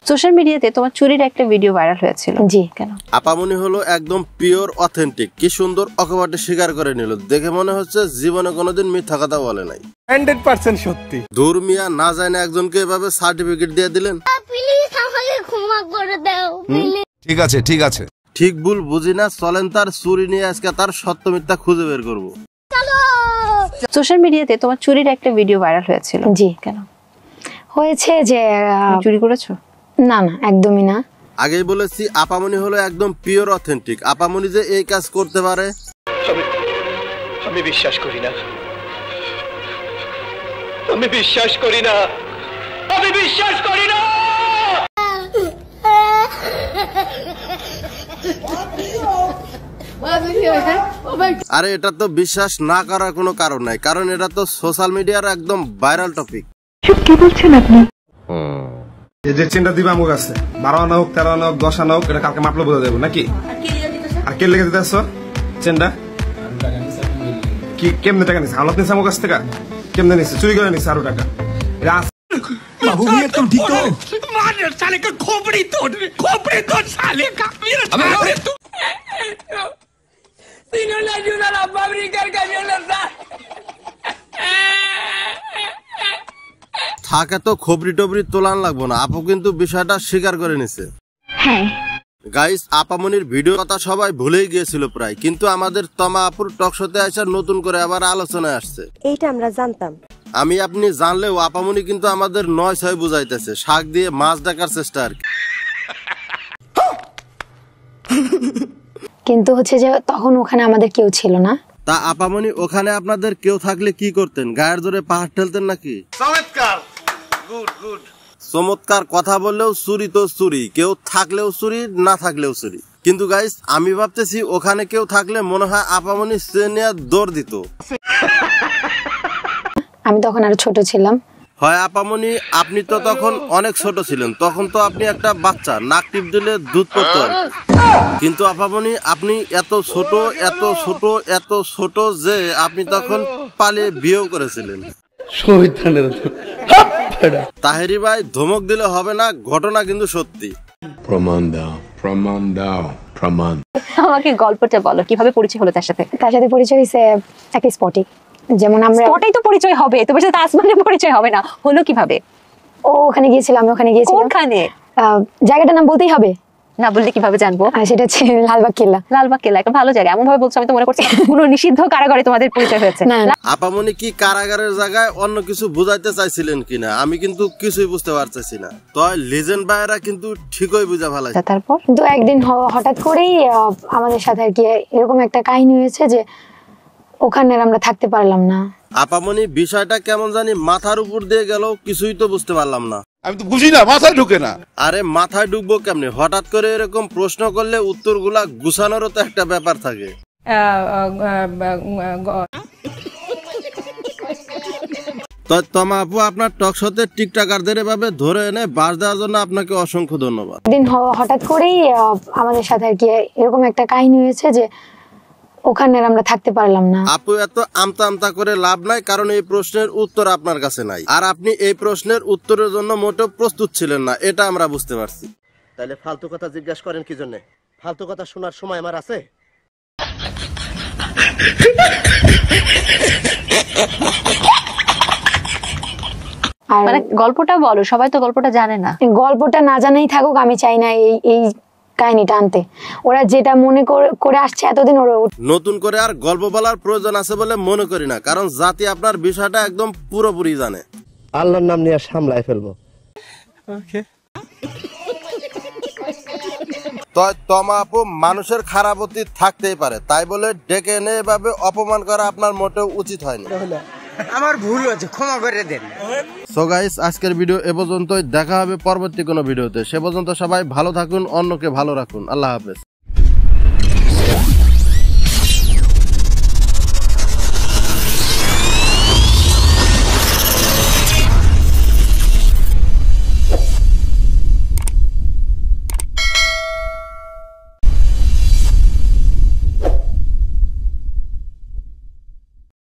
Social মিডিয়াতে তোমার চুরির একটা ভিডিও ভাইরাল হয়েছিল। জি, কেন? আপামনি হলো একদম পিওর অথেন্টিক, কি সুন্দর অকপটে স্বীকার করে নিল। দেখে মনে হচ্ছে জীবনে কোনোদিন মিথ্যা কথা বলে নাই। 100% সত্যি। দূর মিয়া, না জানে একজনকে এভাবে সার্টিফিকেট দিয়ে দিলেন। প্লিজ আমাকে ক্ষমা করে দাও প্লিজ। ঠিক আছে ঠিক আছে, ঠিক ভুল বুঝি না, চলেন তার চুরি নিয়ে আজকে তার সত্য মিথ্যা খুঁজে বের করবো। সোশ্যাল মিডিয়াতে তোমার চুরির একটা ভিডিও ভাইরাল হয়েছিল। জি, কেন? হয়েছে যে চুরি করেছো? না না, একদমই না। আগেই বলেছি আপামনি হলো একদম পিওর অথেন্টিক। আপামনি যে এই কাজ করতে পারে আমি বিশ্বাস করি না, আমি বিশ্বাস করি না, আমি বিশ্বাস করি না। আরে এটা তো বিশ্বাস না করার কোনো কারণ নাই, কারণ এটা তো সোশ্যাল মিডিয়ার একদম ভাইরাল টপিক। কি বলছেন আপনি? যে চেনটা দিবা আমার কাছে 12 আনা হোক 13 আনা হোক 10 আনা হোক, এটা কালকে মাপলে বোঝা যাবে নাকি? আর কে লেগে দিতে আসছো চেনটা? কি কেমনে টাকা নিচ্ছে? হালত নিচ্ছে আমার কাছ থেকে? কেমনে নিচ্ছে? চুরি করে নিচ্ছে আরো টাকা। बाबू भी एकदम ठीक तो मार साले का खोपड़ी तोड़ साले का मेरा अबे तू तीनों लाजू ना बाबरी कर का जो लगा থাকে তো খবরি টবরি তোলান লাগবো না, আপু কিন্তু বিষয়টা স্বীকার করে নিছে। হ্যাঁ গাইস, আপামনির ভিডিও কথা সবাই ভুলেই গিয়েছিল প্রায়, কিন্তু আমাদের তমা আপুর টক শোতে আসা নতুন করে আবার আলোচনায় আসছে। এইটা আমরা জানতাম। আমি আপনি জানলেও আপামনি কিন্তু আমাদের 9-6 বুঝাইতেছে, শাক দিয়ে মাছ ডাকার চেষ্টা আর কি। কিন্তু হচ্ছে যে তখন ওখানে আমাদের কেউ ছিল না। তা আপামনি ওখানে আপনাদের কেউ থাকলে কি করতেন? গায়ের জোরে পাহাড় ঠেলতেন নাকি? চমৎকার, গুড গুড। চমৎকার কথা বললেও চুরি তো চুরি, কেউ থাকলেও চুরি, না থাকলেও চুরি। কিন্তু গাইস, আমি ভাবতেছি ওখানে কেউ থাকলে মনে হয় আপামনি চেনিয়া দৌড় দিত। আমি তখন আরো ছোট ছিলাম। হয় আপামনি, আপনি তো তখন অনেক ছোট ছিলেন, তখন তো আপনি একটা বাচ্চা, নাক টিপ দিলে দুধ পড়তো আর কি। কিন্তু আপামনি আপনি এত ছোট এত ছোট এত ছোট যে আপনি তখন পালিয়ে বিয়েও করেছিলেন। তাহেরি ভাই, ধমক দিলে হবে না, ঘটনা কিন্তু সত্যি। प्रमाण दाओ प्रमाण दाओ प्रमाण। আমাকে গল্পটা বলো, কিভাবে পরিচয় হলো তার সাথে? তার সাথে পরিচয় হয়েছে একটা স্পটে, যেমন আমরা স্পটেই তো পরিচয় হবে, তোমার সাথে আসমানে পরিচয় হবে না? হলো কিভাবে? ও ওখানে গিয়েছিল, আমি ওখানে গিয়েছিলাম। কোনখানে? জায়গাটার নাম বলতেই হবে? না বললে কিভাবে জানবো? সেটা হচ্ছে লালবাগ কেল্লা। লালবাগ কেল্লা একটা ভালো জায়গা, এমন ভাবে বলছো আমি তো মনে করছি কোনো নিষিদ্ধ কারাগারে তোমাদের পরিচয় হয়েছে। না আপামনি কি কারাগারের জায়গায় অন্য কিছু বুঝাইতে চাইছিলেন কিনা আমি কিন্তু কিছুই বুঝতে পারতেছি না। তো লিজেন্ড ভাইরা কিন্তু ঠিকই বুঝা ফেলাইছে। তারপর কিন্তু একদিন হঠাৎ করেই আমাদের সাথে আর কি এরকম একটা কাহিনী হয়েছে যে ওখানে আমরা থাকতে পারলাম না। আপামনি বিষয়টা কেমন জানি মাথার উপর দিয়ে গেল, কিছুই তো বুঝতে পারলাম না। আমি তো বুঝি না, মাথায় ঢুকে না। আরে মাথায় ঢুকবো কেমনে? হঠাৎ করে এরকম প্রশ্ন করলে উত্তরগুলা গুছানোরও তো একটা ব্যাপার থাকে। তো তমা আপু, আপনার টক শোতে টিকটকারদের এভাবে ধরে এনে বাস দেওয়ার জন্য আপনাকে অসংখ্য ধন্যবাদ। একদিন হঠাৎ করেই আমাদের সাথে আর কি এরকম একটা কাহিনী হয়েছে যে ওখানে আমরা থাকতে পারলাম না। আপু, এত আমতা আমতা করে লাভ নাই, কারণ এই প্রশ্নের উত্তর আপনার কাছে নাই, আর আপনি এই প্রশ্নের উত্তরের জন্য মোটেও প্রস্তুত ছিলেন না, এটা আমরা বুঝতে পারছি। তাহলে ফালতু কথা জিজ্ঞাসা করেন কি জন্য? ফালতু কথা শোনার সময় আমার আছে? মানে গল্পটা বলো, সবাই তো গল্পটা জানে না। গল্পটা না জানাই থাকুক, আমি চাই না এই কাহিনীটা আনতে। ওরা যেটা মনে করে আসছে এতদিন, ওরা নতুন করে আর গল্প বলার প্রয়োজন আছে বলে মনে করি না, কারণ জাতি আপনার বিষয়টা একদম পুরোপুরি জানে। আল্লাহর নাম নিয়ে সামলায় ফেলবো। তমা আপু, মানুষের খারাপ অতীত থাকতেই পারে, তাই বলে ডেকে এনে এভাবে অপমান করা আপনার মোটেও উচিত হয়নি। আমার ভুল হয়েছে, ক্ষমা করে দেন। সো গাইস, আজকের ভিডিও এ পর্যন্তই, দেখা হবে পরবর্তী কোনো ভিডিওতে। সে পর্যন্ত সবাই ভালো থাকুন, অন্যকে ভালো রাখুন। আল্লাহ হাফেজ।